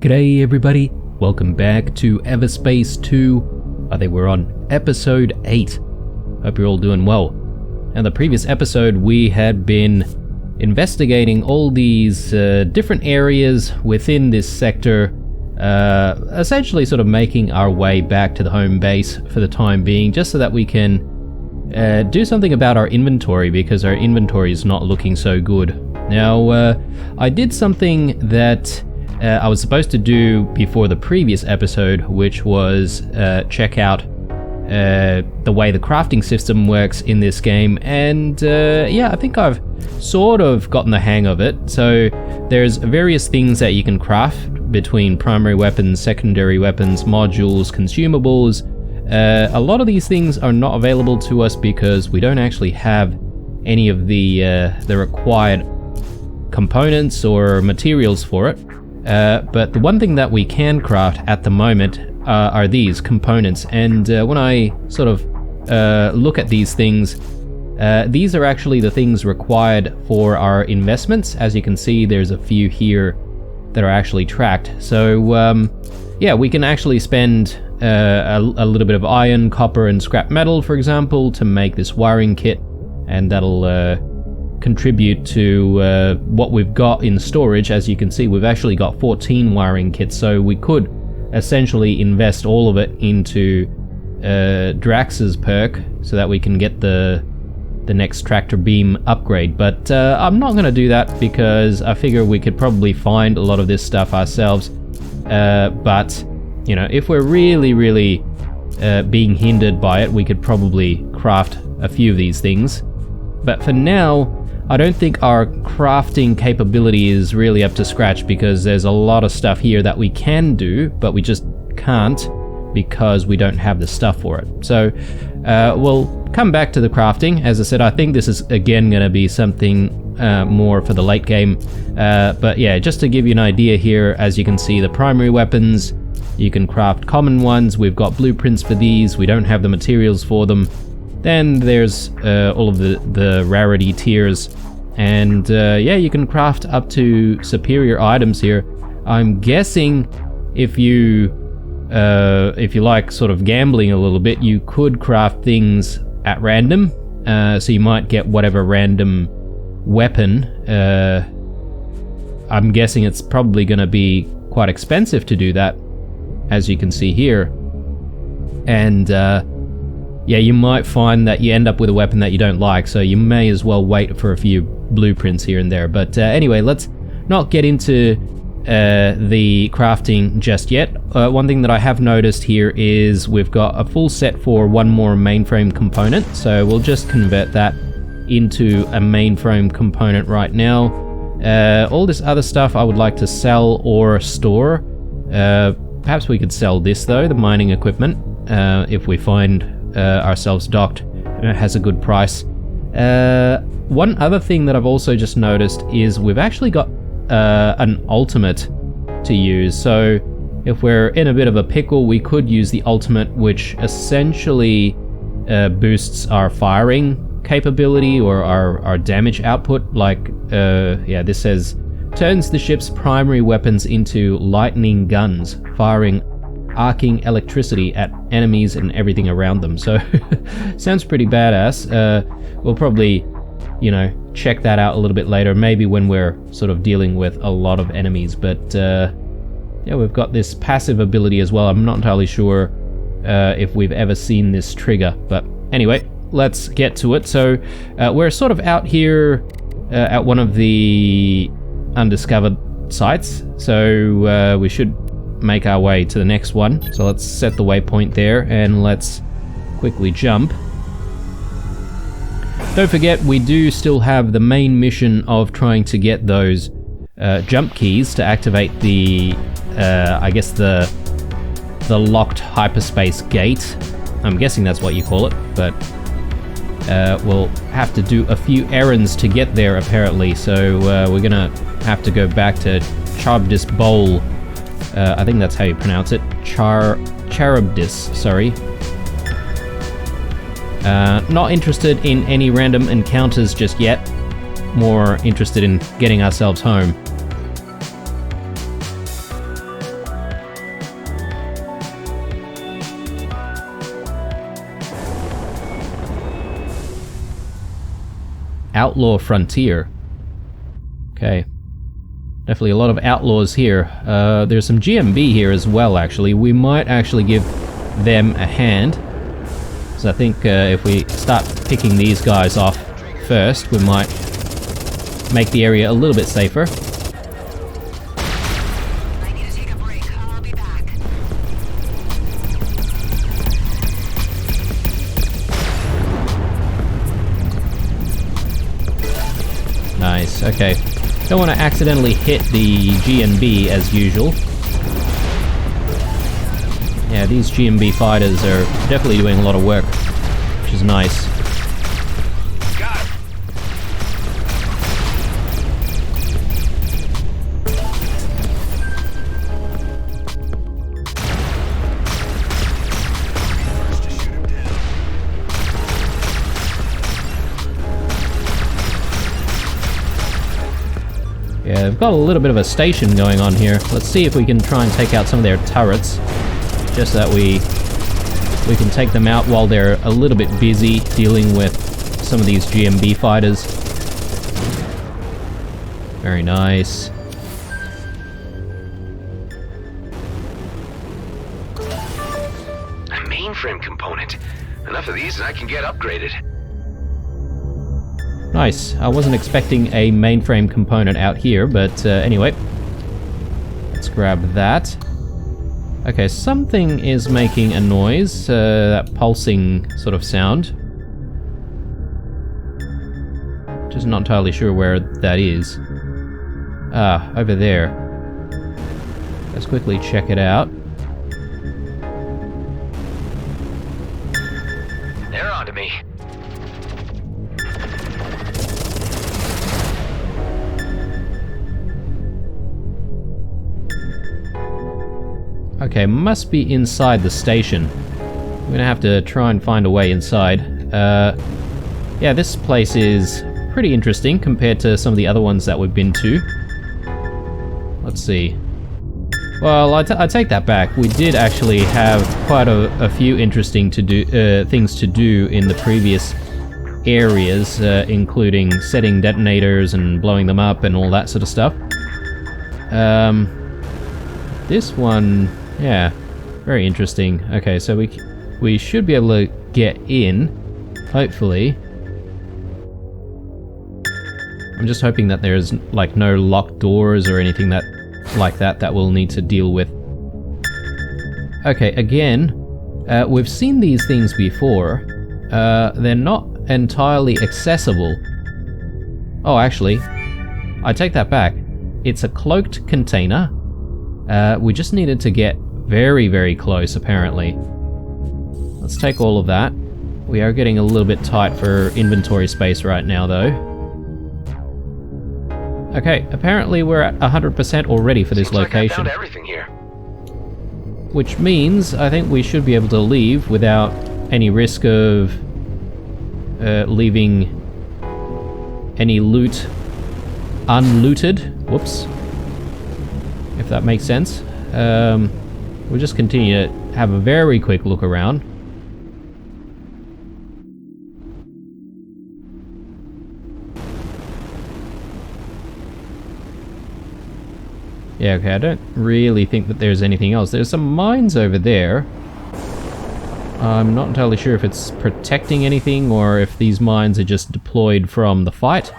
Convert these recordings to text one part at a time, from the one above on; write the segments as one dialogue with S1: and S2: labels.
S1: G'day everybody, welcome back to Everspace 2. I think we're on episode 8. Hope you're all doing well. In the previous episode we had been investigating all these different areas within this sector, essentially sort of making our way back to the home base for the time being, just so that we can do something about our inventory, because our inventory is not looking so good. Now, I did something that I was supposed to do before the previous episode, which was check out the way the crafting system works in this game, and yeah, I think I've sort of gotten the hang of it. So there's various things that you can craft between primary weapons, secondary weapons, modules, consumables. A lot of these things are not available to us because we don't actually have any of the required components or materials for it. But the one thing that we can craft at the moment are these components, and when I sort of look at these things, these are actually the things required for our investments. As you can see, there's a few here that are actually tracked. So yeah, we can actually spend a little bit of iron, copper, and scrap metal, for example, to make this wiring kit, and that'll contribute to what we've got in storage. As you can see, we've actually got 14 wiring kits, so we could essentially invest all of it into Drax's perk so that we can get the next tractor beam upgrade. But I'm not going to do that because I figure we could probably find a lot of this stuff ourselves. But you know, if we're really being hindered by it, we could probably craft a few of these things. But for now, I don't think our crafting capability is really up to scratch, because there's a lot of stuff here that we can do, but we just can't because we don't have the stuff for it. So we'll come back to the crafting. As I said, I think this is again going to be something more for the late game. But yeah, just to give you an idea here, as you can see, the primary weapons, you can craft common ones. We've got blueprints for these. We don't have the materials for them. Then there's all of the rarity tiers, and yeah, you can craft up to superior items here. I'm guessing if you like sort of gambling a little bit, you could craft things at random, so you might get whatever random weapon. I'm guessing it's probably going to be quite expensive to do that, as you can see here, and yeah, you might find that you end up with a weapon that you don't like, so you may as well wait for a few blueprints here and there. But anyway, let's not get into the crafting just yet. One thing that I have noticed here is we've got a full set for one more mainframe component, so we'll just convert that into a mainframe component right now. All this other stuff I would like to sell or store. Perhaps we could sell this though, the mining equipment, if we find ourselves docked, has a good price. One other thing that I've also just noticed is we've actually got an ultimate to use. So if we're in a bit of a pickle, we could use the ultimate, which essentially boosts our firing capability or our damage output. Like yeah, this says turns the ship's primary weapons into lightning guns, firing arcing electricity at enemies and everything around them. So sounds pretty badass. We'll probably, you know, check that out a little bit later, maybe when we're sort of dealing with a lot of enemies. But yeah, we've got this passive ability as well. I'm not entirely sure if we've ever seen this trigger, but anyway, let's get to it. So we're sort of out here at one of the undiscovered sites, so we should make our way to the next one. So let's set the waypoint there and let's quickly jump. Don't forget, we do still have the main mission of trying to get those jump keys to activate the I guess the locked hyperspace gate. I'm guessing that's what you call it, but we'll have to do a few errands to get there apparently. So we're gonna have to go back to Charybdis Bowl. I think that's how you pronounce it. Charybdis, sorry. Not interested in any random encounters just yet. More interested in getting ourselves home. outlaw frontier. Okay. Definitely a lot of outlaws here. There's some GMB here as well, actually. We might actually give them a hand. So I think if we start picking these guys off first, we might make the area a little bit safer.
S2: I need to take a break. I'll be back.
S1: Nice, okay. Don't want to accidentally hit the GMB as usual. Yeah, these GMB fighters are definitely doing a lot of work, which is nice.
S3: Got it.
S1: Yeah, they've got a little bit of a station going on here. Let's see if we can try and take out some of their turrets. Just so that we can take them out while they're a little bit busy dealing with some of these GMB fighters. Very nice.
S3: A mainframe component. Enough of these and I can get upgraded.
S1: Nice. I wasn't expecting a mainframe component out here, but anyway. Let's grab that. Okay, something is making a noise, that pulsing sort of sound. Just not entirely sure where that is. Ah, over there. Let's quickly check it out.
S3: They're onto me.
S1: Okay, must be inside the station. I'm gonna have to try and find a way inside. Yeah, this place is pretty interesting compared to some of the other ones that we've been to. Let's see. Well, I take that back. We did actually have quite a few interesting things to do in the previous areas, including setting detonators and blowing them up and all that sort of stuff. This one, yeah, very interesting. Okay, so we should be able to get in, hopefully. I'm just hoping that there's like no locked doors or anything that we'll need to deal with. Okay, again, we've seen these things before. They're not entirely accessible. Oh, actually, I take that back. It's a cloaked container. We just needed to get very, very close, apparently. Let's take all of that. We are getting a little bit tight for inventory space right now, though. Okay, apparently we're at 100% already for this
S3: Seems like I
S1: location.
S3: found everything here.
S1: Which means I think we should be able to leave without any risk of leaving any loot unlooted. Whoops. If that makes sense. We'll just continue to have a very quick look around. Yeah, okay, I don't really think that there's anything else. There's some mines over there. I'm not entirely sure if it's protecting anything or if these mines are just deployed from the fight.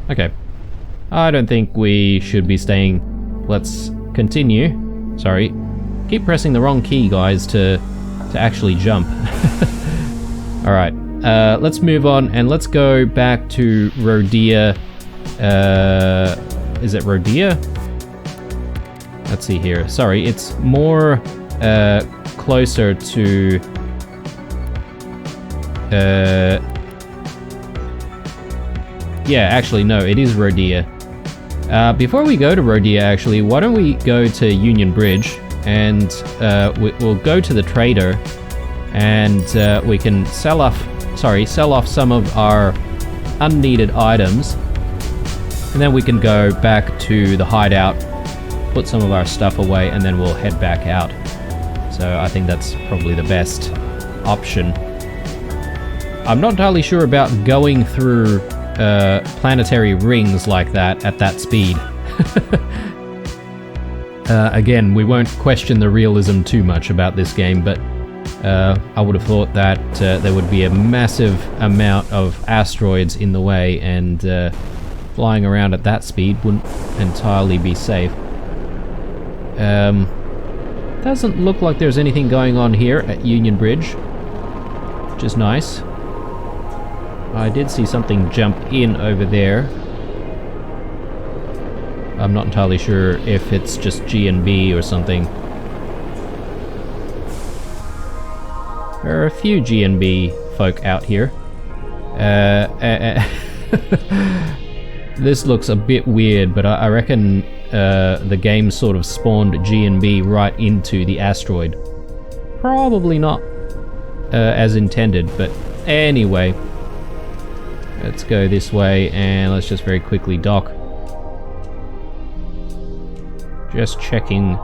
S1: Okay. I don't think we should be staying. Let's continue. Sorry. Keep pressing the wrong key, guys, to actually jump. Alright. Let's move on and let's go back to Rodea. Is it Rodea? Let's see here. Sorry, it's more closer to yeah, actually no, it is Rodea. Before we go to Rodea, actually, why don't we go to Union Bridge and we'll go to the trader and we can sell off some of our unneeded items, and then we can go back to the hideout, put some of our stuff away, and then we'll head back out. So I think that's probably the best option. I'm not entirely sure about going through planetary rings like that at that speed. Again, we won't question the realism too much about this game, but I would have thought that there would be a massive amount of asteroids in the way, and flying around at that speed wouldn't entirely be safe. Doesn't look like there's anything going on here at Union Bridge, which is nice. I did see something jump in over there. I'm not entirely sure if it's just G and B or something. There are a few G and B folk out here. This looks a bit weird, but I reckon the game sort of spawned G and B right into the asteroid. Probably not as intended, but anyway. Let's go this way, and let's just very quickly dock. Just checking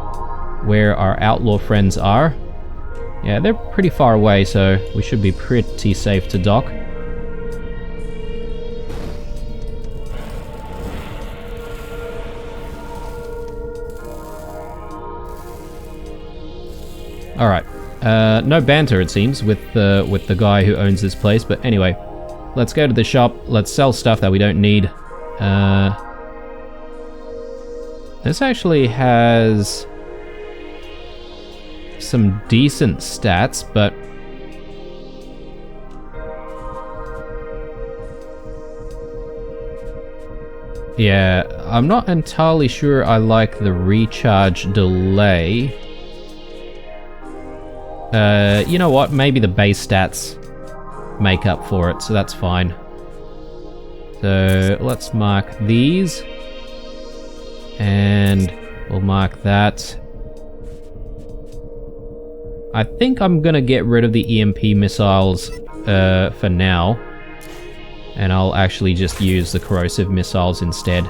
S1: where our outlaw friends are. Yeah, they're pretty far away, so we should be pretty safe to dock. Alright, no banter it seems with the guy who owns this place, but anyway, let's go to the shop, let's sell stuff that we don't need. This actually has some decent stats, but yeah, I'm not entirely sure I like the recharge delay. You know what, maybe the base stats make up for it, so that's fine. So let's mark these, and we'll mark that. I think I'm gonna get rid of the EMP missiles for now, and I'll actually just use the corrosive missiles instead.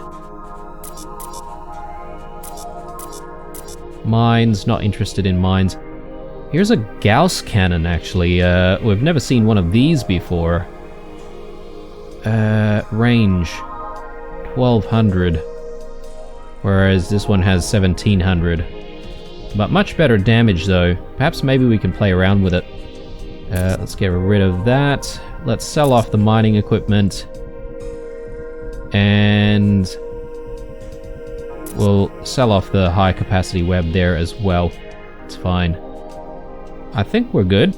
S1: Mines, not interested in mines. Here's a Gauss cannon, actually. We've never seen one of these before. Range 1200, whereas this one has 1700. But much better damage, though. Perhaps maybe we can play around with it. Let's get rid of that. Let's sell off the mining equipment. And we'll sell off the high capacity web there as well. It's fine. I think we're good.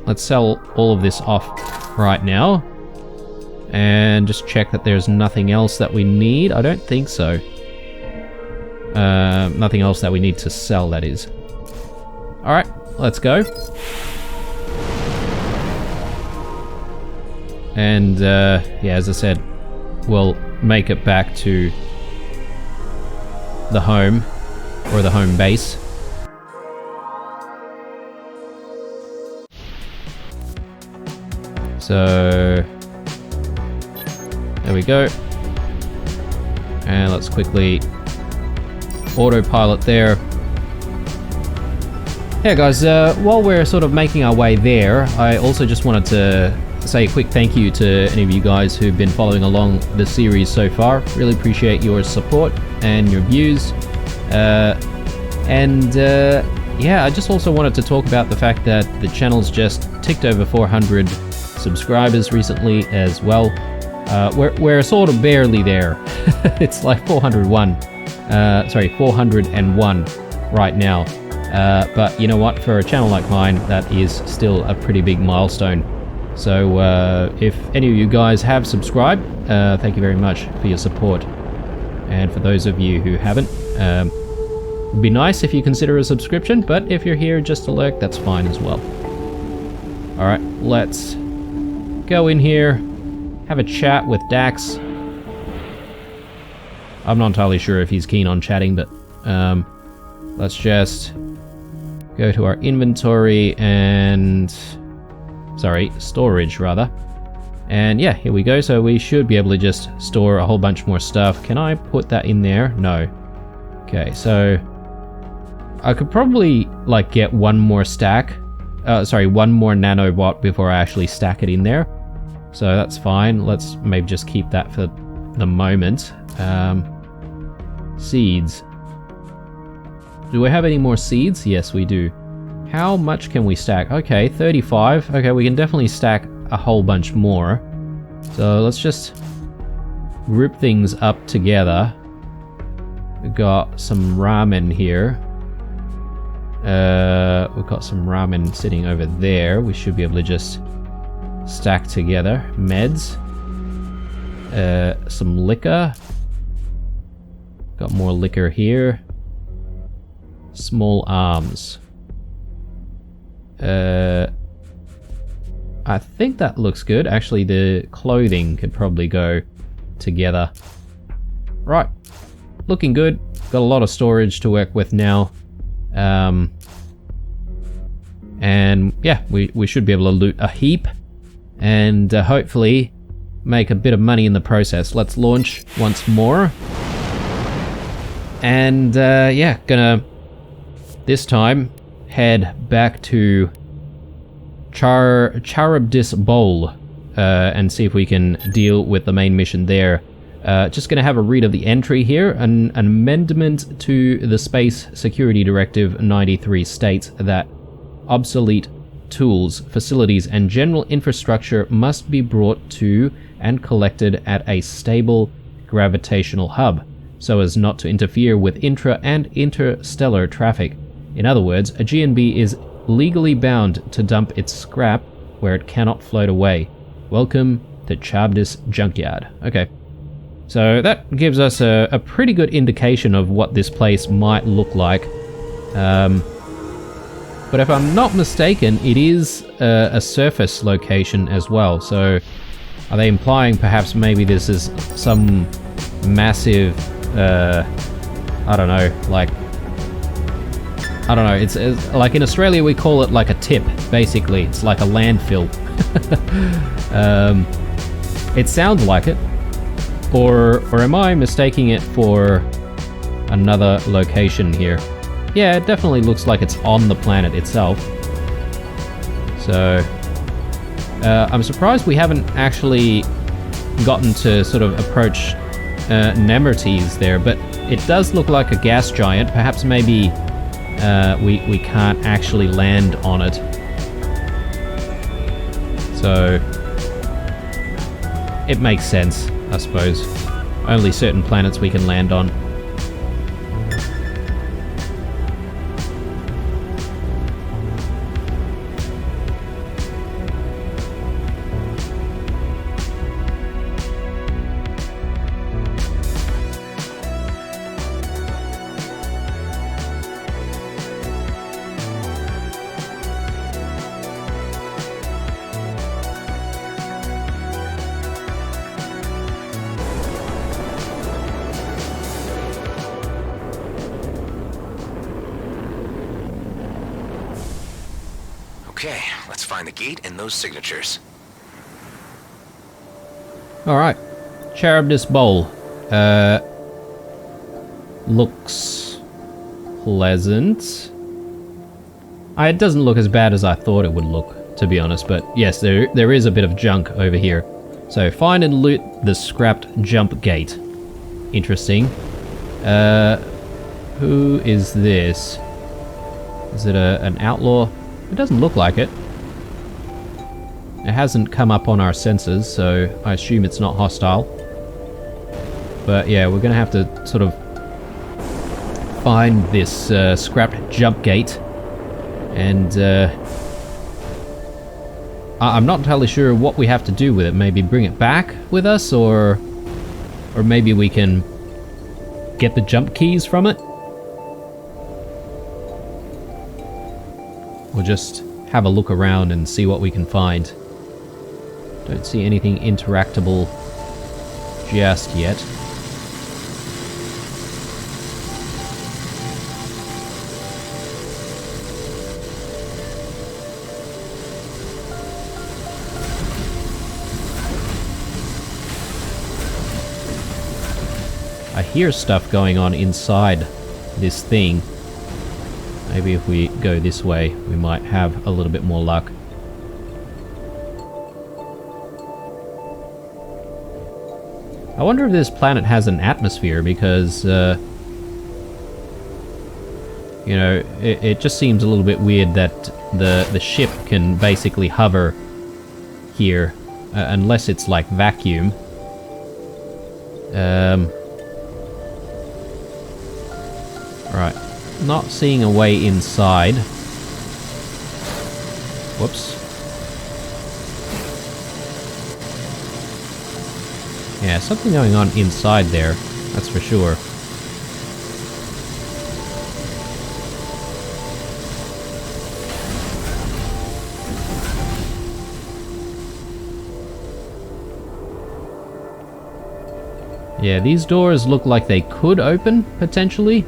S1: Let's sell all of this off right now. And just check that there's nothing else that we need. I don't think so. Nothing else that we need to sell, that is. Alright, let's go. And, yeah, as I said, we'll make it back to the home, or the home base. So, there we go. And let's quickly autopilot there. Yeah guys, while we're sort of making our way there, I also just wanted to say a quick thank you to any of you guys who've been following along the series so far. Really appreciate your support and your views. Yeah, I just also wanted to talk about the fact that the channel's just ticked over 400 subscribers recently as well. We're sort of barely there. It's like 401 right now. But you know what, for a channel like mine, that is still a pretty big milestone. So if any of you guys have subscribed, thank you very much for your support. And for those of you who haven't, it'd be nice if you consider a subscription, but if you're here just to lurk, that's fine as well. Alright, let's go in here, have a chat with Dax. I'm not entirely sure if he's keen on chatting, but let's just go to our inventory and... sorry, storage rather. And yeah, here we go. So we should be able to just store a whole bunch more stuff. Can I put that in there? No. Okay, so I could probably like get one more stack. Sorry, one more nanobot before I actually stack it in there. So that's fine. Let's maybe just keep that for the moment. Seeds. Do we have any more seeds? Yes, we do. How much can we stack? Okay, 35. Okay, we can definitely stack a whole bunch more. So let's just group things up together. We've got some ramen here. We've got some ramen sitting over there. We should be able to just stack together. Meds. Some liquor. Got more liquor here. Small arms. I think that looks good. Actually, the clothing could probably go together. Right. Looking good. Got a lot of storage to work with now. And yeah, we should be able to loot a heap. And hopefully make a bit of money in the process. Let's launch once more. And yeah, gonna this time head back to Charybdis Bowl and see if we can deal with the main mission there. Just gonna have a read of the entry here. An amendment to the Space Security Directive 93 states that obsolete tools, facilities, and general infrastructure must be brought to and collected at a stable gravitational hub, so as not to interfere with intra- and interstellar traffic. In other words, a GNB is legally bound to dump its scrap where it cannot float away. Welcome to Charybdis Junkyard. Okay. So that gives us a pretty good indication of what this place might look like. But if I'm not mistaken, it is a surface location as well. So are they implying perhaps maybe this is some massive, I don't know, like, I don't know, it's like in Australia we call it like a tip, basically. It's like a landfill. It sounds like it. Or am I mistaking it for another location here? Yeah, it definitely looks like it's on the planet itself. So, I'm surprised we haven't actually gotten to sort of approach Nemertes there, but it does look like a gas giant. Perhaps maybe we can't actually land on it. So, it makes sense, I suppose. Only certain planets we can land on.
S3: Okay, let's find the gate and those signatures.
S1: Alright. Charybdis Bowl. Looks pleasant. It doesn't look as bad as I thought it would look, to be honest, but yes, there is a bit of junk over here. So, find and loot the scrapped jump gate. Interesting. Who is this? Is it an outlaw? It doesn't look like it. It hasn't come up on our sensors, so I assume it's not hostile. But yeah, we're gonna have to sort of find this scrapped jump gate, and I'm not entirely sure what we have to do with it. Maybe bring it back with us, or maybe we can get the jump keys from it. We'll just have a look around and see what we can find. Don't see anything interactable just yet. I hear stuff going on inside this thing. Maybe if we go this way, we might have a little bit more luck. I wonder if this planet has an atmosphere, because, you know, it just seems a little bit weird that the ship can basically hover here, unless it's like vacuum. Right. Not seeing a way inside. Whoops. Yeah, something going on inside there, that's for sure. Yeah, these doors look like they could open, potentially.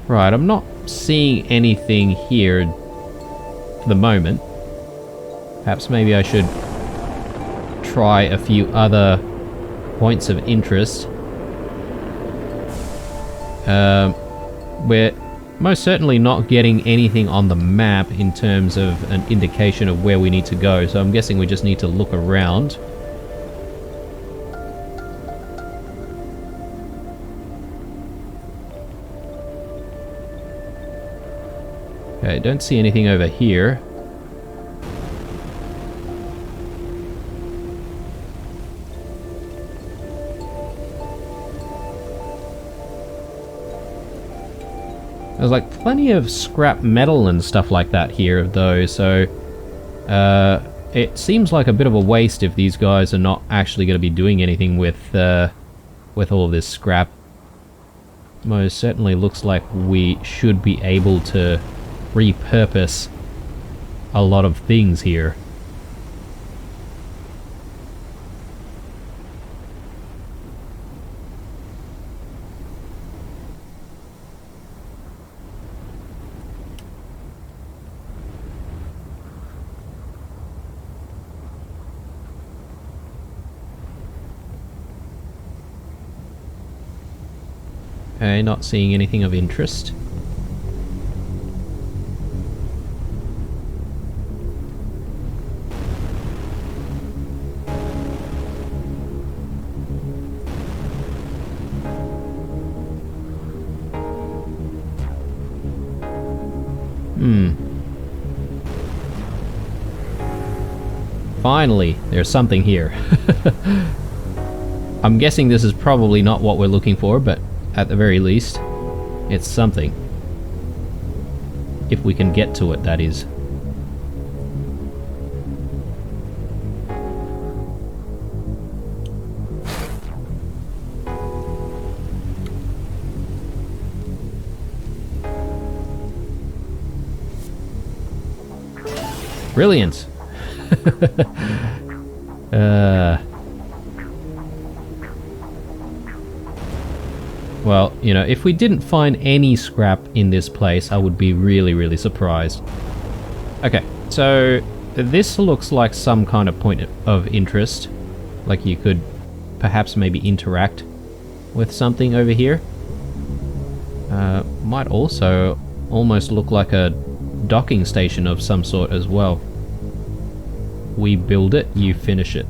S1: Right, I'm not seeing anything here for the moment. Perhaps maybe I should try a few other points of interest. We're most certainly not getting anything on the map in terms of an indication of where we need to go, so I'm guessing we just need to look around. Okay, don't see anything over here. There's like plenty of scrap metal and stuff like that here though, so it seems like a bit of a waste if these guys are not actually going to be doing anything with all this scrap. Most certainly looks like we should be able to repurpose a lot of things here. Okay, not seeing anything of interest. Finally, there's something here. I'm guessing this is probably not what we're looking for, but at the very least, it's something. If we can get to it, that is. Brilliant. Well, you know, if we didn't find any scrap in this place, I would be really, really surprised. Okay, so this looks like some kind of point of interest. Like you could perhaps maybe interact with something over here. Might also almost look like a docking station of some sort as well. We build it, you finish it.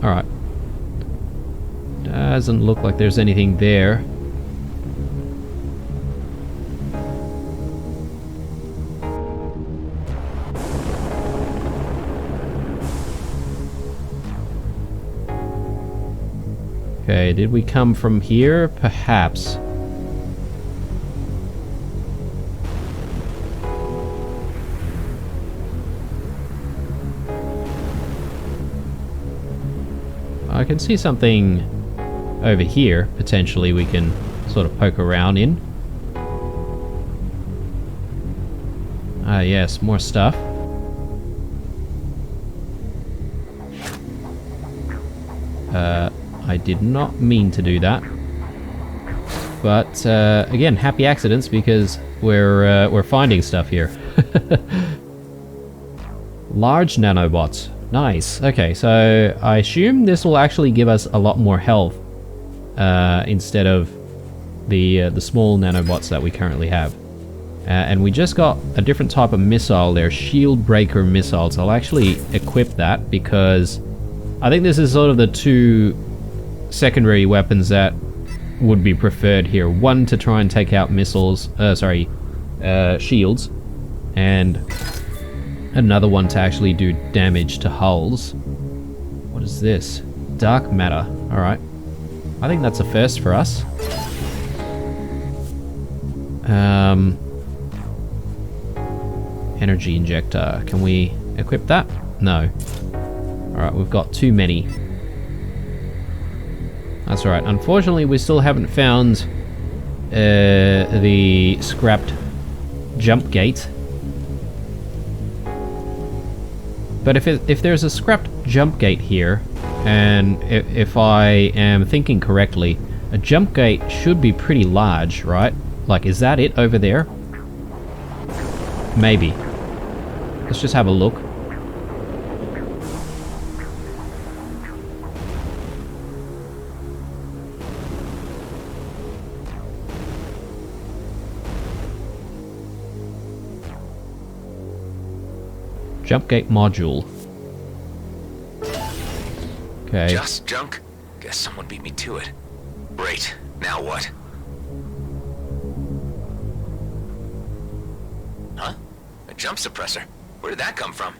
S1: Alright. Doesn't look like there's anything there. Okay, did we come from here? Perhaps. I can see something over here, potentially we can sort of poke around in. Ah yes, more stuff. I did not mean to do that. But again, happy accidents because we're finding stuff here. Large nanobots. Nice. Okay, so I assume this will actually give us a lot more health instead of the small nanobots that we currently have. And we just got a different type of missile there, shield breaker missiles. I'll actually equip that because I think this is sort of the two secondary weapons that would be preferred here. One to try and take out missiles, shields, and another one to actually do damage to hulls. What is this? Dark matter. Alright. I think that's a first for us. Energy injector. Can we equip that? No. Alright, we've got too many. That's alright. Unfortunately, we still haven't found the scrapped jump gate. But if there's a scrapped jump gate here, and if I am thinking correctly, a jump gate should be pretty large, right? Like, is that it over there? Maybe. Let's just have a look. Jump gate module. Okay.
S3: Just junk? Guess someone beat me to it. Great. Now what? Huh? A jump suppressor? Where did that come from?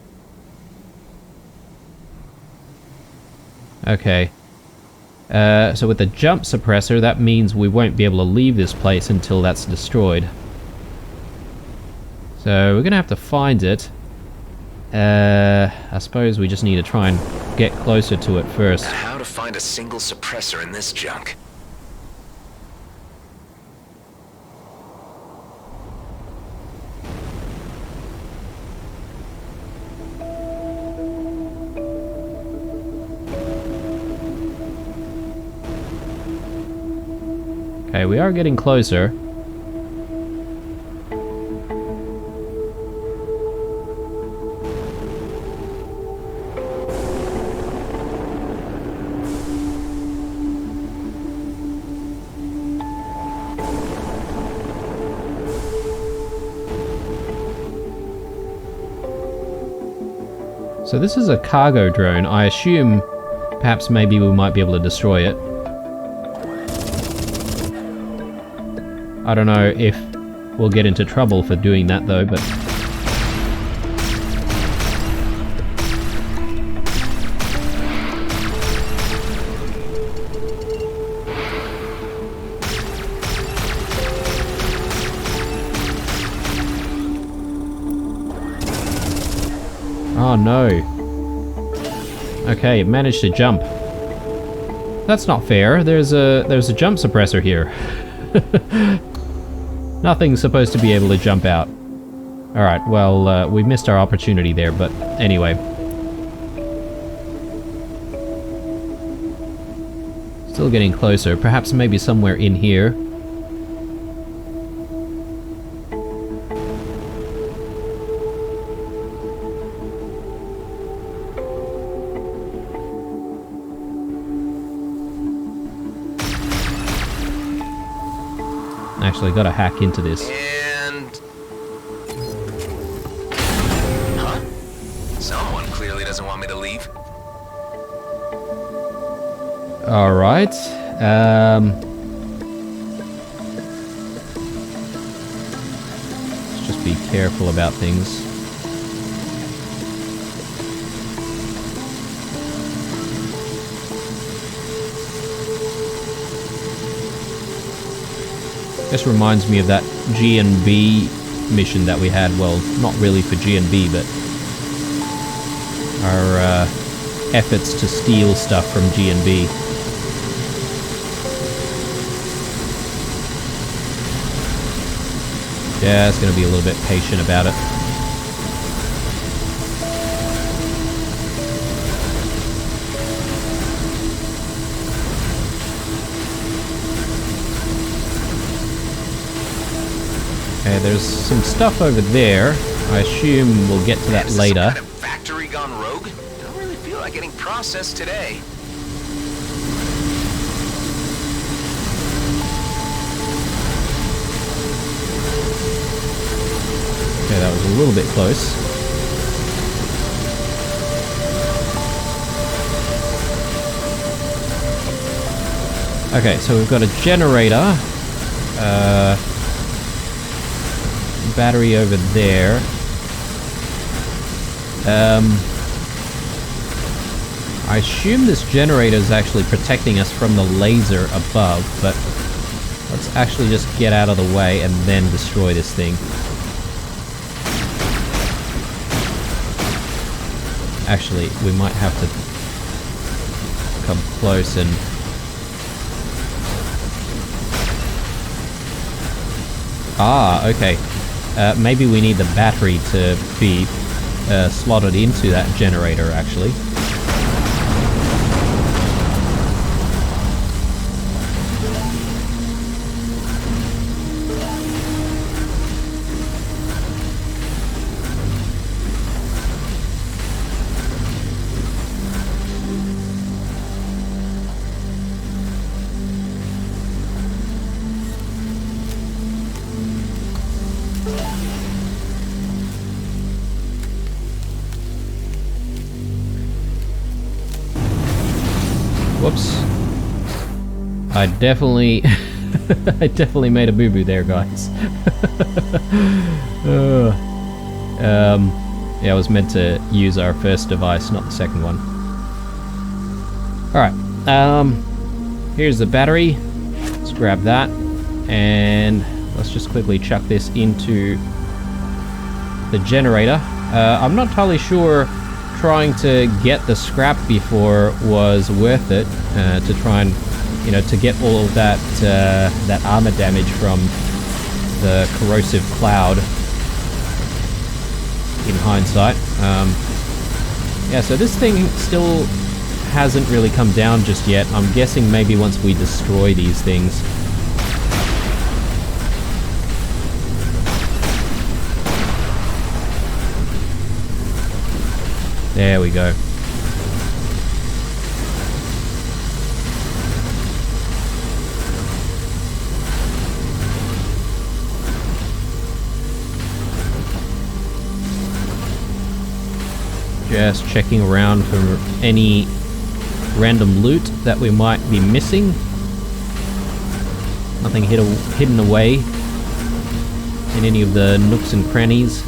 S1: Okay. So with the jump suppressor, that means we won't be able to leave this place until that's destroyed. So we're gonna have to find it. I suppose we just need to try and get closer to it first.
S3: Now, how to find a single suppressor in this junk?
S1: Okay, we are getting closer. So this is a cargo drone. I assume perhaps maybe we might be able to destroy it. I don't know if we'll get into trouble for doing that though, but... Oh no. Okay, it managed to jump. That's not fair. There's a jump suppressor here. Nothing's supposed to be able to jump out. Alright, well, we missed our opportunity there, but anyway. Still getting closer. Perhaps maybe somewhere in here. Actually, gotta hack into this.
S3: And... Huh? Someone clearly doesn't want me to leave.
S1: Alright. Let's just be careful about things. This reminds me of that G&B mission that we had. Well, not really for G&B, but our efforts to steal stuff from G&B. Yeah, it's going to be a little bit patient about it. Okay, there's some stuff over there. I assume we'll get to that
S3: Is this
S1: later.
S3: some kind of factory gone rogue? Don't really feel like getting processed today.
S1: Okay, that was a little bit close. Okay, so we've got a generator. Battery over there. I assume this generator is actually protecting us from the laser above, but let's actually just get out of the way and then destroy this thing. Actually, we might have to come close and... Ah, okay. Maybe we need the battery to be slotted into that generator, actually. Whoops. I definitely... I definitely made a boo-boo there, guys. Yeah, I was meant to use our first device, not the second one. Alright, here's the battery. Let's grab that. And let's just quickly chuck this into the generator. I'm not entirely sure trying to get the scrap before was worth it, to try and, you know, to get all of that that armor damage from the corrosive cloud in hindsight. Yeah, so this thing still hasn't really come down just yet. I'm guessing maybe once we destroy these things. There we go. Just checking around for any random loot that we might be missing. Nothing hidden away in any of the nooks and crannies.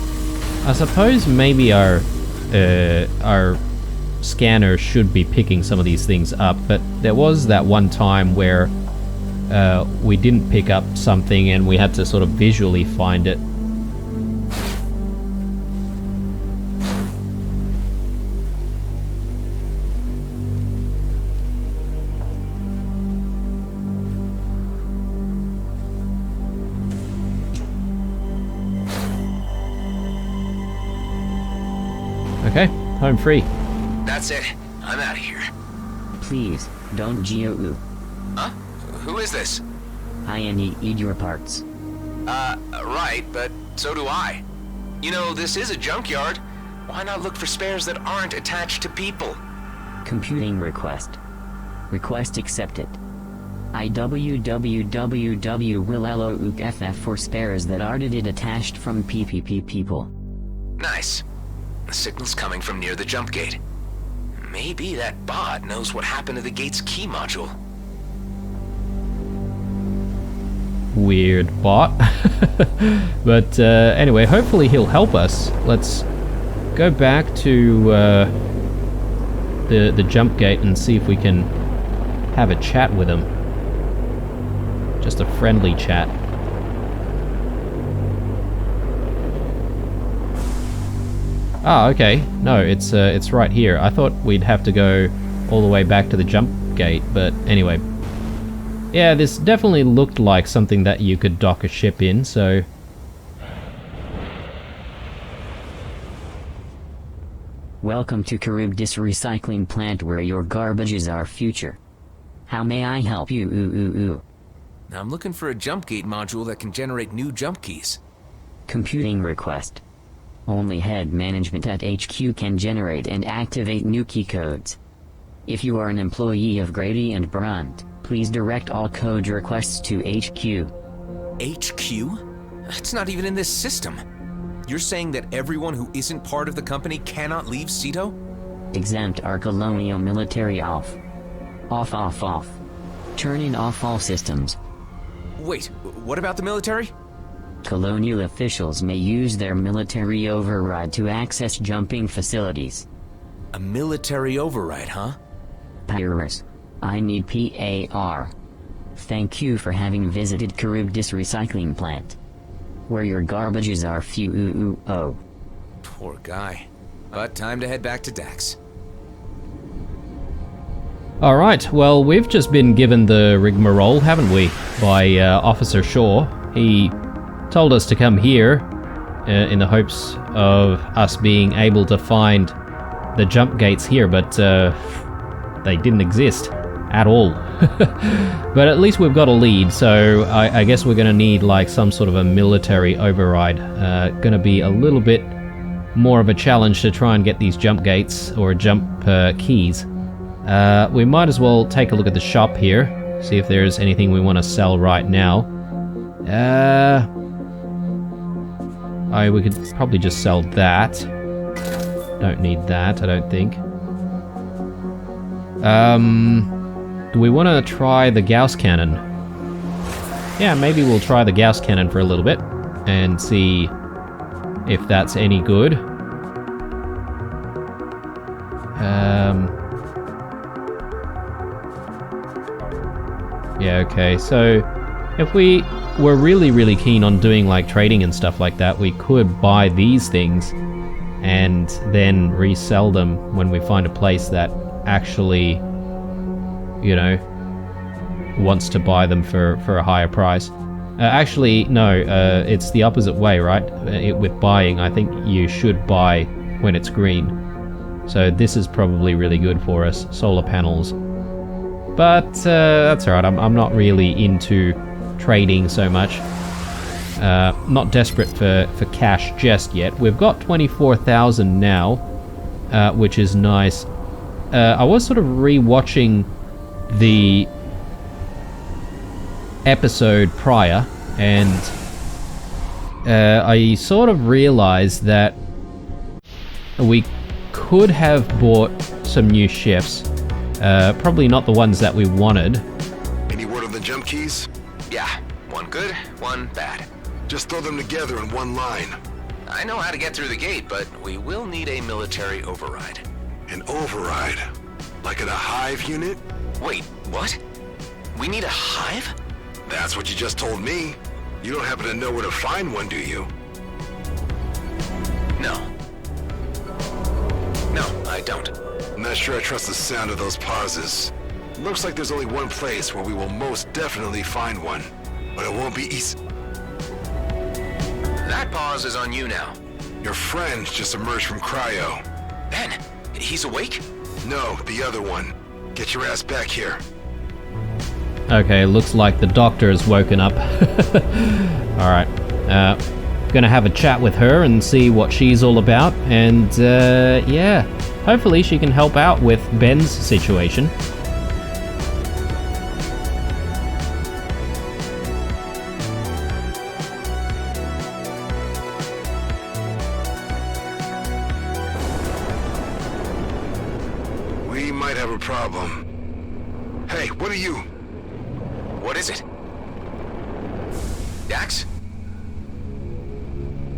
S1: I suppose maybe our scanner should be picking some of these things up, but there was that one time where we didn't pick up something and we had to sort of visually find it. Okay, home free.
S3: That's it. I'm out of here.
S4: Please, don't GOO.
S3: Huh? Who is this?
S4: I need your parts.
S3: Right, but so do I. You know, this is a junkyard. Why not look for spares that aren't attached to people?
S4: Computing request. Request accepted. IWWWW will LOOK FF for spares that are attached from PPP people.
S3: Nice. The signal's coming from near the jump gate. Maybe that bot knows what happened to the gate's key module.
S1: Weird bot. But anyway, hopefully he'll help us. Let's go back to the jump gate and see if we can have a chat with him. Just a friendly chat. Ah, okay. No, it's right here. I thought we'd have to go all the way back to the jump gate, but anyway. Yeah, this definitely looked like something that you could dock a ship in, so...
S4: Welcome to Charybdis Recycling Plant, where your garbage is our future. How may I help you?
S3: I'm looking for a jump gate module that can generate new jump keys.
S4: Computing request. Only head management at HQ can generate and activate new key codes. If you are an employee of Grady and Brunt, please direct all code requests to HQ.
S3: HQ? That's not even in this system. You're saying that everyone who isn't part of the company cannot leave Ceto?
S4: Exempt our colonial military off. Off, off, off. Turning off all systems.
S3: Wait, what about the military?
S4: Colonial officials may use their military override to access jumping facilities.
S3: A military override, huh?
S4: Pyrus. I need PAR. Thank you for having visited Charybdis Recycling Plant, where your garbages are few.
S3: Poor guy. But time to head back to Dax.
S1: Alright, well, we've just been given the rigmarole, haven't we? By Officer Shaw. He told us to come here in the hopes of us being able to find the jump gates here, but they didn't exist at all. But at least we've got a lead, so I guess we're going to need like some sort of a military override. Going to be a little bit more of a challenge to try and get these jump gates or jump keys. We might as well take a look at the shop here, see if there's anything we want to sell right now. We could probably just sell that. Don't need that, I don't think. Do we want to try the Gauss cannon? Yeah, maybe we'll try the Gauss cannon for a little bit and see if that's any good. Yeah, okay, so if we were really keen on doing like trading and stuff like that, we could buy these things and then resell them when we find a place that actually, you know, wants to buy them for a higher price. Actually, no, it's the opposite way, right? With buying, I think you should buy when it's green. So this is probably really good for us, solar panels. But that's alright, I'm not really into trading so much. Not desperate for cash just yet. We've got 24,000 now, which is nice. I was sort of re-watching the episode prior, and I sort of realized that we could have bought some new ships. Probably not the ones that we wanted.
S5: Any word on the jump keys?
S3: Yeah, one good, one bad.
S5: Just throw them together in one line.
S3: I know how to get through the gate, but we will need a military override.
S5: An override? Like at a hive unit?
S3: Wait, what? We need a hive?
S5: That's what you just told me. You don't happen to know where to find one, do you?
S3: No. No, I don't.
S5: I'm not sure I trust the sound of those pauses. Looks like there's only one place where we will most definitely find one. But it won't be easy.
S3: That pause is on you now.
S5: Your friend just emerged from cryo.
S3: Ben, he's awake?
S5: No, the other one. Get your ass back here.
S1: Okay, looks like the doctor has woken up. Alright, gonna have a chat with her and see what she's all about, and yeah, hopefully she can help out with Ben's situation.
S5: We might have a problem. Hey, what are you?
S3: What is it? Dax?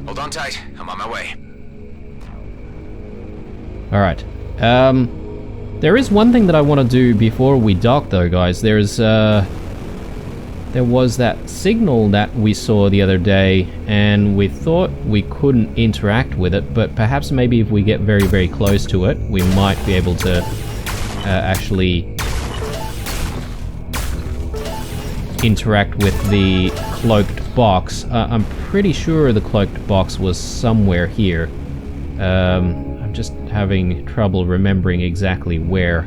S3: Hold on tight, I'm on my way.
S1: Alright, there is one thing that I want to do before we dock though, guys. There was that signal that we saw the other day, and we thought we couldn't interact with it, but perhaps maybe if we get very close to it, we might be able to actually interact with the cloaked box. I'm pretty sure the cloaked box was somewhere here. I'm just having trouble remembering exactly where.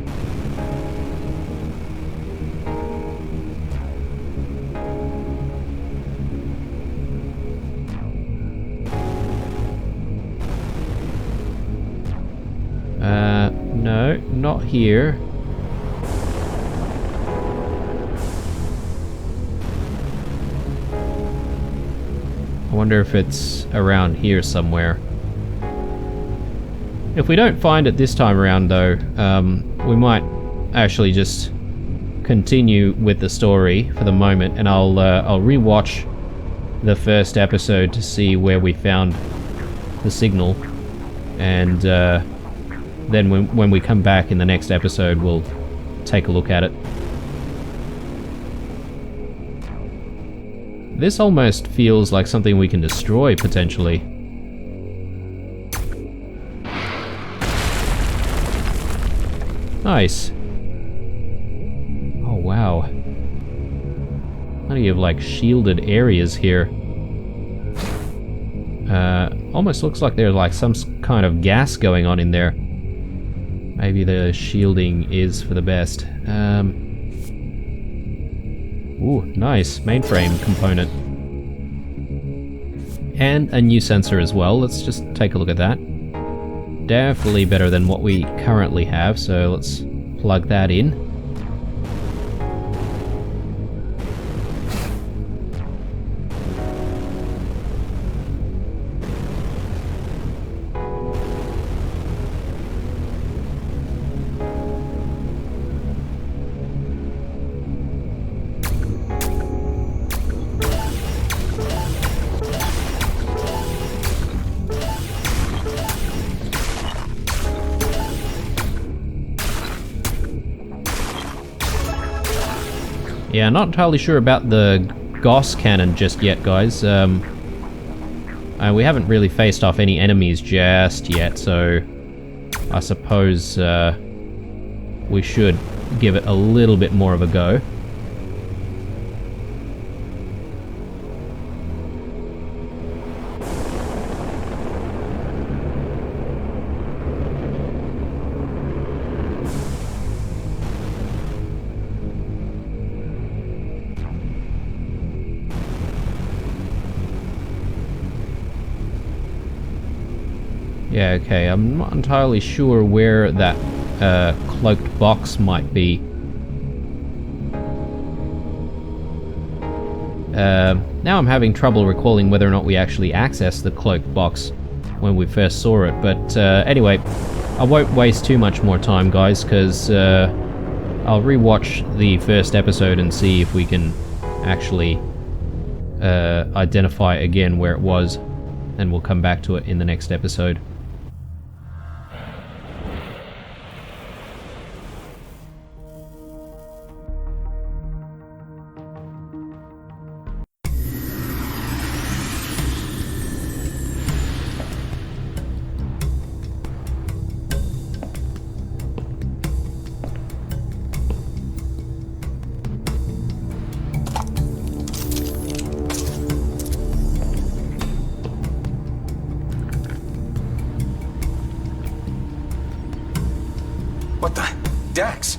S1: No, not here. I wonder if it's around here somewhere. If we don't find it this time around, though, we might actually just continue with the story for the moment, and I'll rewatch the first episode to see where we found the signal, and then when we come back in the next episode, we'll take a look at it. This almost feels like something we can destroy, potentially. Nice. Oh, wow. Plenty of, like, shielded areas here. Almost looks like there's, like, some kind of gas going on in there. Maybe the shielding is for the best. Ooh, nice. Mainframe component. And a new sensor as well. Let's just take a look at that. Definitely better than what we currently have, so let's plug that in. Yeah, not entirely sure about the Gauss cannon just yet, guys. We haven't really faced off any enemies just yet, so I suppose we should give it a little bit more of a go. Yeah, okay, I'm not entirely sure where that cloaked box might be. Now I'm having trouble recalling whether or not we actually accessed the cloaked box when we first saw it, but anyway, I won't waste too much more time, guys, because I'll rewatch the first episode and see if we can actually identify again where it was, and we'll come back to it in the next episode.
S3: What the? Dax?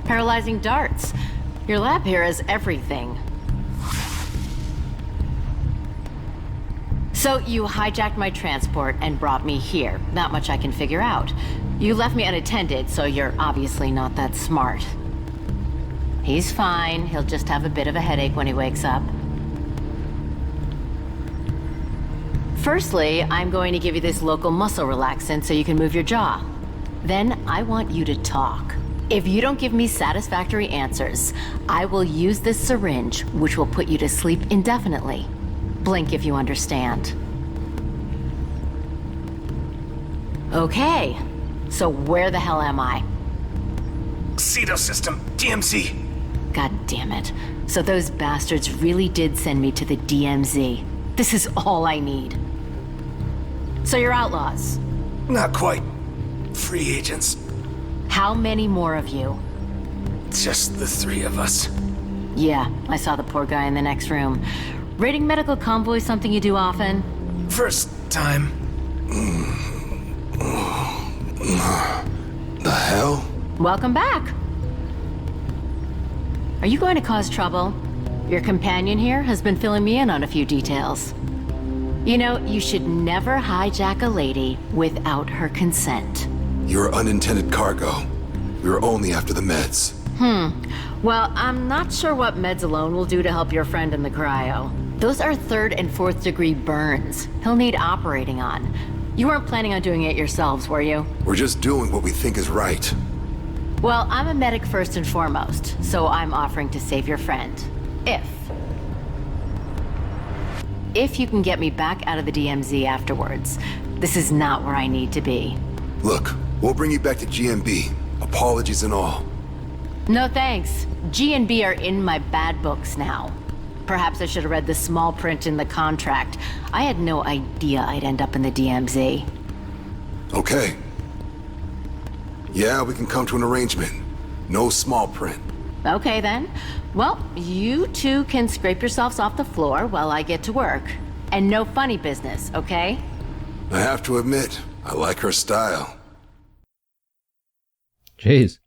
S6: Paralyzing darts. Your lab here is everything. So you hijacked my transport and brought me here. Not much I can figure out. You left me unattended, so you're obviously not that smart. He's fine. He'll just have a bit of a headache when he wakes up. Firstly, I'm going to give you this local muscle relaxant so you can move your jaw. Then I want you to talk. If you don't give me satisfactory answers, I will use this syringe, which will put you to sleep indefinitely. Blink if you understand. Okay, so where the hell am I?
S3: Ceto system, DMZ.
S6: God damn it. So those bastards really did send me to the DMZ. This is all I need. So you're outlaws.
S3: Not quite. Free agents.
S6: How many more of you?
S3: Just the three of us.
S6: Yeah, I saw the poor guy in the next room. Raiding medical convoys something you do often?
S3: First time.
S5: The hell?
S6: Welcome back. Are you going to cause trouble? Your companion here has been filling me in on a few details. You know, you should never hijack a lady without her consent.
S5: You're unintended cargo. We were only after the meds.
S6: Well, I'm not sure what meds alone will do to help your friend in the cryo. Those are 3rd and 4th degree burns he'll need operating on. You weren't planning on doing it yourselves, were you?
S5: We're just doing what we think is right.
S6: Well, I'm a medic first and foremost, so I'm offering to save your friend. If you can get me back out of the DMZ afterwards. This is not where I need to be.
S5: Look, we'll bring you back to GMB. Apologies and all.
S6: No thanks. G and B are in my bad books now. Perhaps I should have read the small print in the contract. I had no idea I'd end up in the DMZ.
S5: Okay. Yeah, we can come to an arrangement. No small print.
S6: Okay then. Well, you two can scrape yourselves off the floor while I get to work. And no funny business, okay?
S5: I have to admit, I like her style.
S1: Jeez.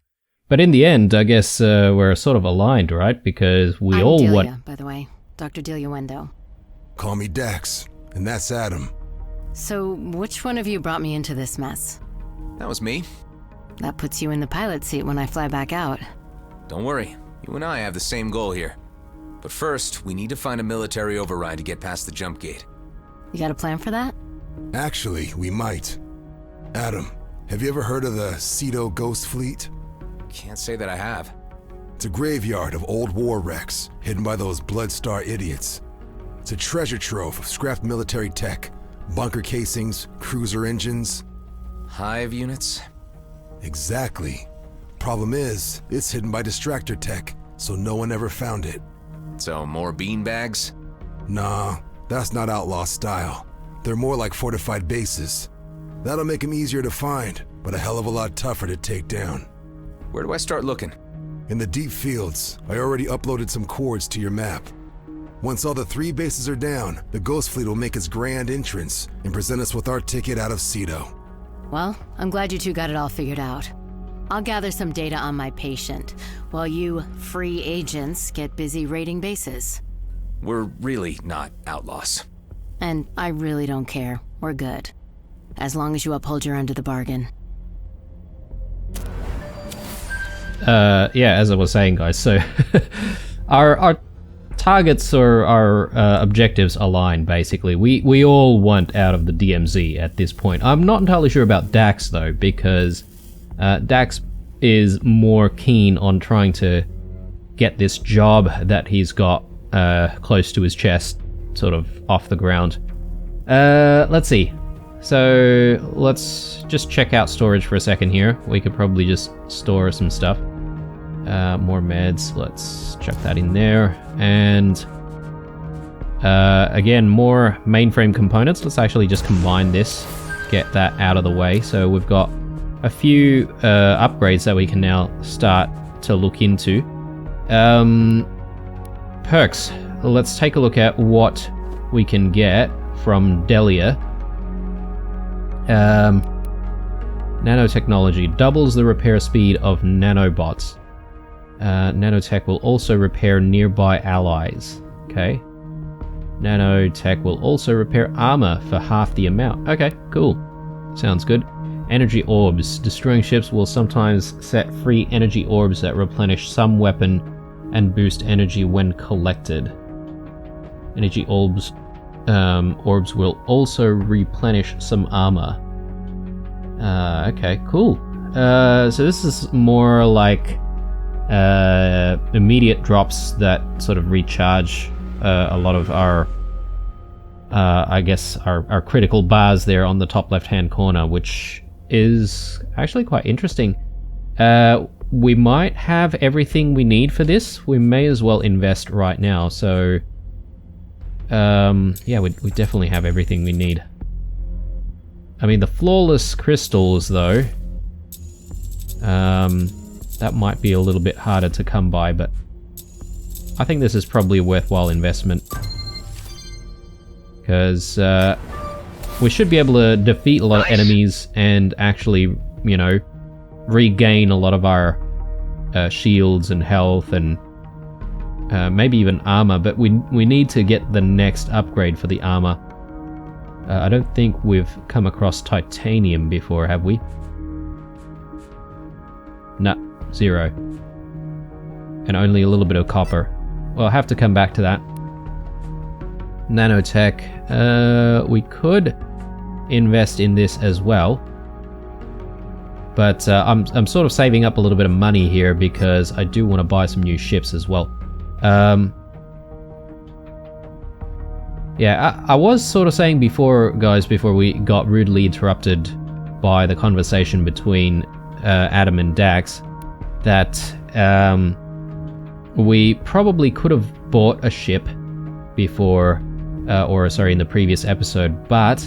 S1: But in the end, I guess we're sort of aligned, right? Because we
S6: I'm
S1: all
S6: Delia,
S1: want...
S6: by the way. Dr. Delia Wendo.
S5: Call me Dax, and that's Adam.
S6: So, which one of you brought me into this mess?
S3: That was me.
S6: That puts you in the pilot seat when I fly back out.
S3: Don't worry, you and I have the same goal here. But first, we need to find a military override to get past the jump gate.
S6: You got a plan for that?
S5: Actually, we might. Adam, have you ever heard of the Cedo Ghost Fleet?
S3: Can't say that I have.
S5: It's a graveyard of old war wrecks, hidden by those Bloodstar idiots. It's a treasure trove of scrapped military tech, bunker casings, cruiser engines.
S3: Hive units?
S5: Exactly. Problem is, it's hidden by distractor tech, so no one ever found it.
S3: So, more beanbags?
S5: Nah, that's not outlaw style. They're more like fortified bases. That'll make them easier to find, but a hell of a lot tougher to take down.
S3: Where do I start looking?
S5: In the deep fields, I already uploaded some coords to your map. Once all the 3 bases are down, the Ghost Fleet will make its grand entrance and present us with our ticket out of Cedo.
S6: Well, I'm glad you two got it all figured out. I'll gather some data on my patient, while you free agents get busy raiding bases.
S3: We're really not outlaws.
S6: And I really don't care. We're good. As long as you uphold your end of the bargain.
S1: Yeah, as I was saying, guys, so our targets or our objectives align, basically. We all want out of the DMZ at this point. I'm not entirely sure about Dax, though, because Dax is more keen on trying to get this job that he's got close to his chest, sort of off the ground. Let's see. So let's just check out storage for a second here. We could probably just store some stuff. More meds. Let's chuck that in there. And again, more mainframe components. Let's actually just combine this, get that out of the way. So we've got a few upgrades that we can now start to look into. Perks. Let's take a look at what we can get from Delia. Nanotechnology doubles the repair speed of nanobots. Nanotech will also repair nearby allies. Okay. Nanotech will also repair armor for half the amount. Okay, cool. Sounds good. Energy orbs. Destroying ships will sometimes set free energy orbs that replenish some weapon and boost energy when collected. Energy orbs will also replenish some armor. Okay, cool. So this is more like immediate drops that sort of recharge a lot of our, I guess, our critical bars there on the top left-hand corner, which is actually quite interesting. We might have everything we need for this. We may as well invest right now. So, yeah, we definitely have everything we need. I mean, the flawless crystals, though, that might be a little bit harder to come by, but I think this is probably a worthwhile investment. Because we should be able to defeat a lot of enemies and actually, you know, regain a lot of our shields and health and maybe even armor, but we need to get the next upgrade for the armor. I don't think we've come across titanium before, have we? No, 0. And only a little bit of copper. Well, I'll have to come back to that. Nanotech. We could invest in this as well. But I'm sort of saving up a little bit of money here because I do want to buy some new ships as well. Yeah, I was sort of saying before, guys, before we got rudely interrupted by the conversation between Adam and Dax, that we probably could have bought a ship before, or sorry, in the previous episode, but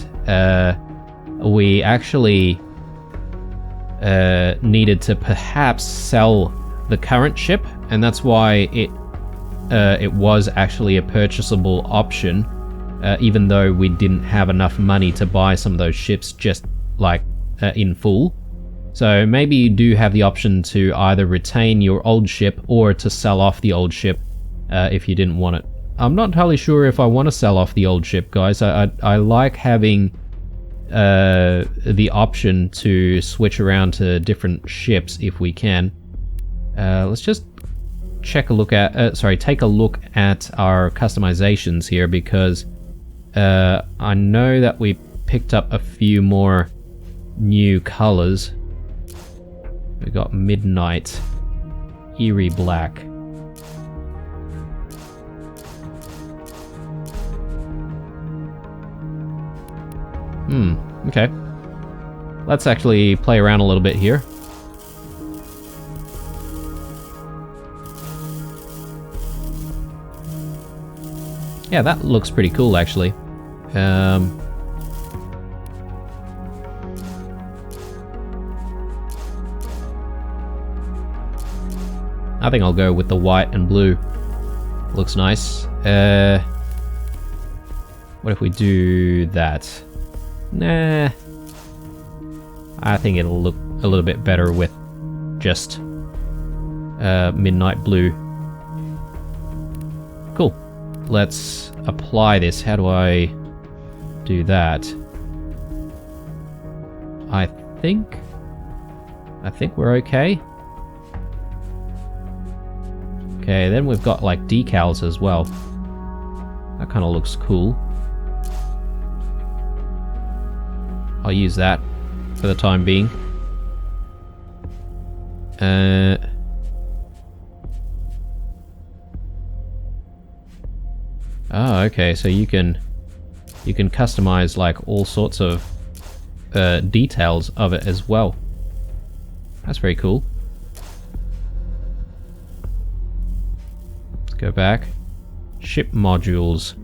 S1: we actually needed to perhaps sell the current ship, and that's why it was actually a purchasable option, even though we didn't have enough money to buy some of those ships just like in full. So maybe you do have the option to either retain your old ship or to sell off the old ship if you didn't want it. I'm not entirely sure if I want to sell off the old ship, guys. I like having the option to switch around to different ships if we can. Let's just take a look at our customizations here, because I know that we picked up a few more new colors. We got Midnight, Eerie Black. Okay. Let's actually play around a little bit here. Yeah, that looks pretty cool, actually. I think I'll go with the white and blue. Looks nice. What if we do that? Nah. I think it'll look a little bit better with just midnight blue. Cool. Let's apply this. How do I do that? I think we're okay. Okay, then we've got like decals as well. That kind of looks cool. I'll use that for the time being. Oh, okay, so you can customize like all sorts of details of it as well. That's very cool. Let's go back. Ship modules.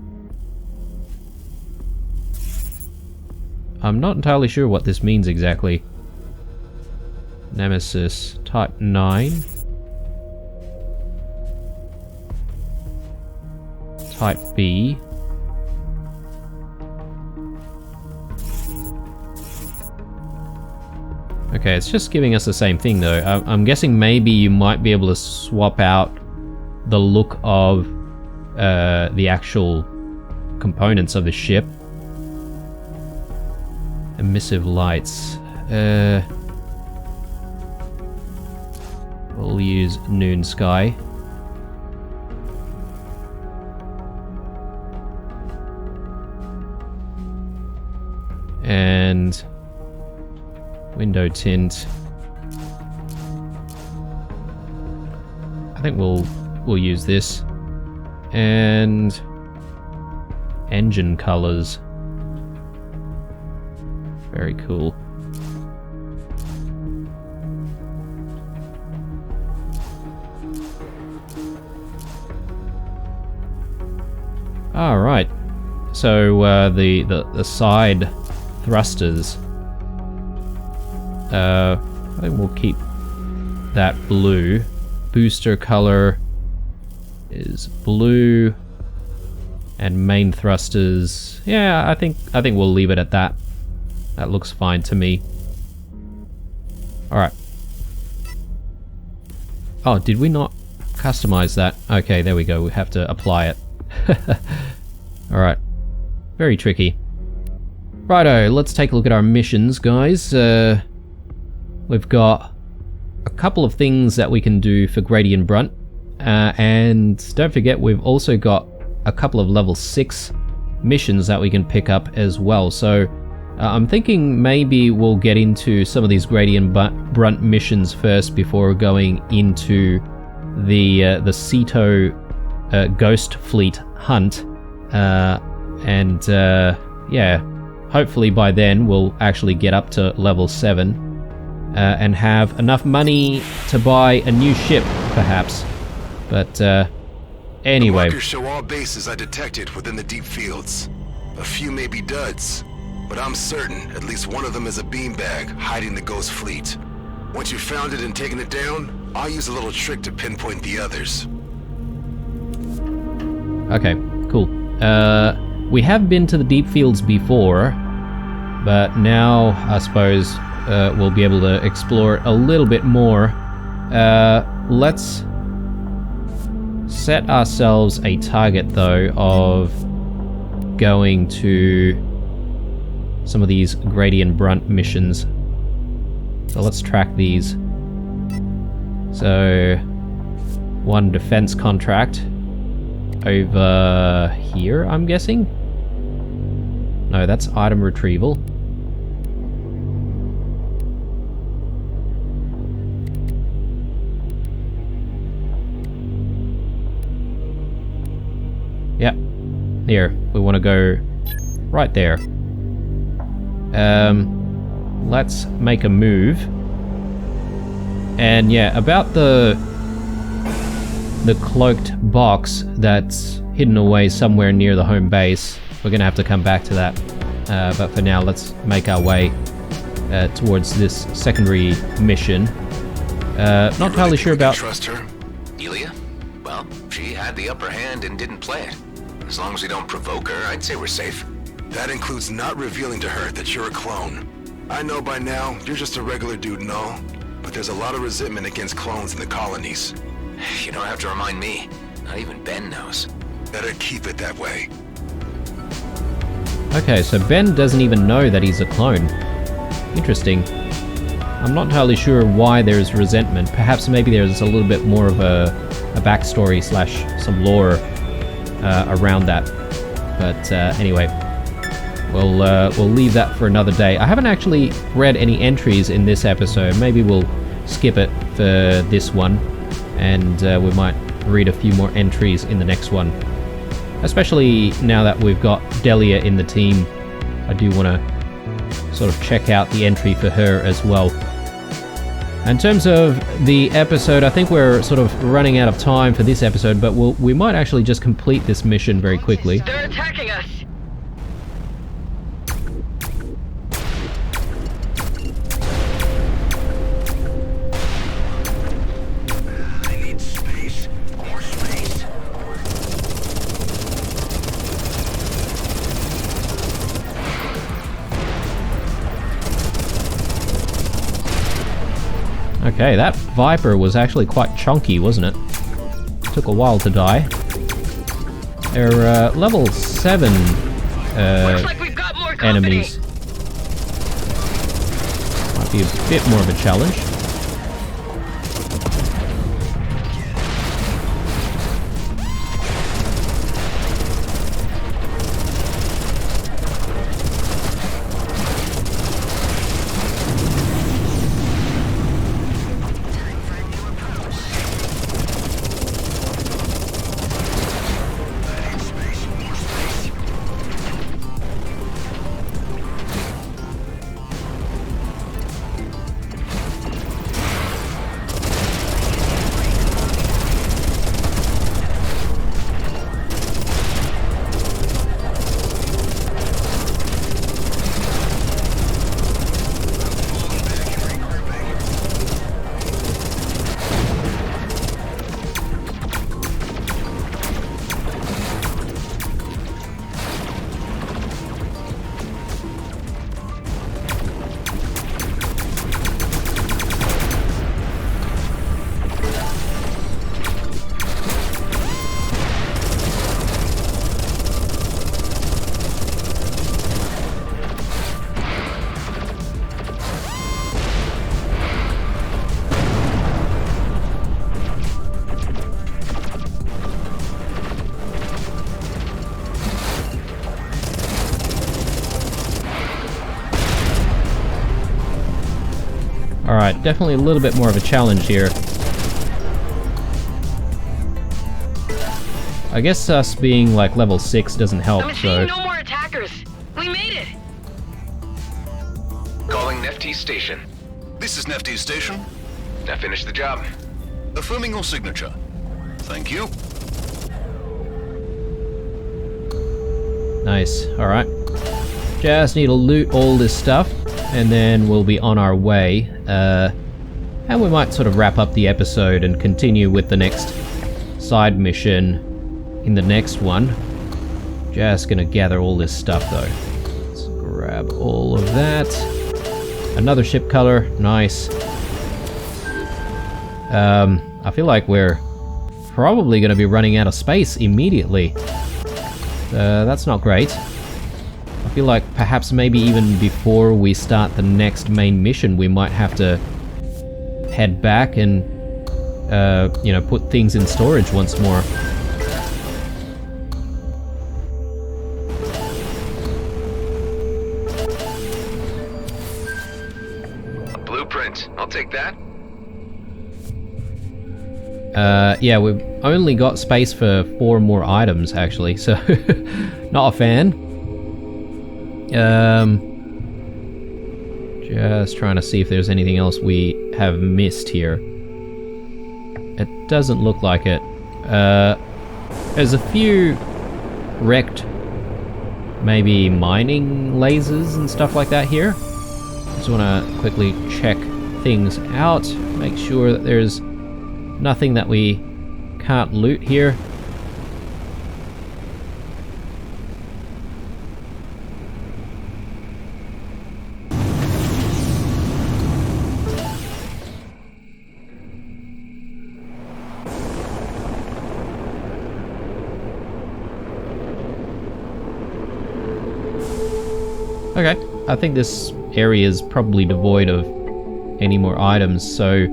S1: I'm not entirely sure what this means exactly. Nemesis Type 9. Type B. Okay, it's just giving us the same thing though. I'm guessing maybe you might be able to swap out the look of the actual components of the ship. Emissive lights. We'll use Noon Sky. And window tint. I think we'll use this. And engine colors. Very cool. All right. So the side thrusters. I think we'll keep that blue. Booster color is blue, and main thrusters. Yeah, I think we'll leave it at that. That looks fine to me. All right. Oh, did we not customize that? Okay, there we go. We have to apply it. Alright. Very tricky. Righto, let's take a look at our missions, guys. We've got a couple of things that we can do for Grady and Brunt. And don't forget, we've also got a couple of level 6 missions that we can pick up as well. So I'm thinking maybe we'll get into some of these Grady and Brunt missions first before going into the Ceto Ghost Fleet hunt. Yeah, hopefully by then we'll actually get up to level 7 and have enough money to buy a new ship, perhaps. But anyway.
S5: The markers show all bases I detected within the deep fields. A few may be duds, but I'm certain at least one of them is a beanbag hiding the Ghost Fleet. Once you've found it and taken it down, I'll use a little trick to pinpoint the others.
S1: Okay, cool. We have been to the deep fields before, but now I suppose we'll be able to explore it a little bit more. Let's set ourselves a target, though, of going to some of these Grady and Brunt missions. So let's track these. So, one defense contract over here, I'm guessing? No, that's item retrieval. Yep. Here, we want to go right there. Let's make a move. And yeah, about the cloaked box that's hidden away somewhere near the home base, we're gonna have to come back to that. But for now, let's make our way towards this secondary mission. Not entirely sure about...
S3: Trust her? Elia? Well, she had the upper hand and didn't play it. As long as we don't provoke her, I'd say we're safe.
S5: That includes not revealing to her that you're a clone. I know by now you're just a regular dude and all, but there's a lot of resentment against clones in the colonies.
S3: You don't have to remind me. Not even Ben knows.
S5: Better keep it that way.
S1: Okay, so Ben doesn't even know that he's a clone. Interesting. I'm not entirely sure why there's resentment. Perhaps maybe there's a little bit more of a backstory / some lore around that. But anyway, we'll leave that for another day. I haven't actually read any entries in this episode. Maybe we'll skip it for this one, and we might read a few more entries in the next one. Especially now that we've got Delia in the team, I do want to sort of check out the entry for her as well. In terms of the episode, I think we're sort of running out of time for this episode, but we might actually just complete this mission very quickly.
S7: They're attacking us!
S5: I need space. More space.
S1: Okay, that Viper was actually quite chunky, wasn't it? Took a while to die. They're level 7
S7: Looks like we've got more company.
S1: enemies. Might be a bit more of a challenge. definitely a little bit more of a challenge here. I guess us being like level 6 doesn't help,
S7: I'm
S1: so...
S7: seeing no more attackers. We made it.
S3: Calling Neft's station.
S5: This is Nefty's station.
S3: Now finish the job.
S5: Affirming your signature. Thank you.
S1: Nice, alright. Just need to loot all this stuff, and then we'll be on our way. And we might sort of wrap up the episode and continue with the next side mission in the next one. Just gonna gather all this stuff though. Let's grab all of that. Another ship color, nice. I feel like we're probably gonna be running out of space immediately. That's not great. I feel like perhaps maybe even before we start the next main mission, we might have to head back and, you know, put things in storage once more.
S3: A blueprint. I'll take that.
S1: Yeah, we've only got space for 4 more items, actually, so not a fan. Just trying to see if there's anything else we have missed here. It doesn't look like it. There's a few wrecked, maybe mining lasers and stuff like that here. Just want to quickly check things out, make sure that there's nothing that we can't loot here. Okay, I think this area is probably devoid of any more items, so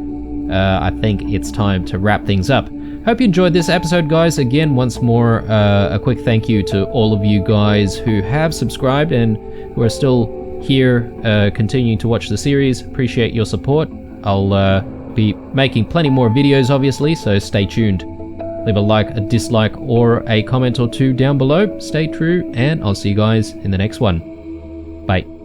S1: I think it's time to wrap things up. Hope you enjoyed this episode, guys. Again, once more, a quick thank you to all of you guys who have subscribed and who are still here continuing to watch the series. Appreciate your support. I'll be making plenty more videos, obviously, so stay tuned. Leave a like, a dislike, or a comment or two down below. Stay true, and I'll see you guys in the next one. Bye.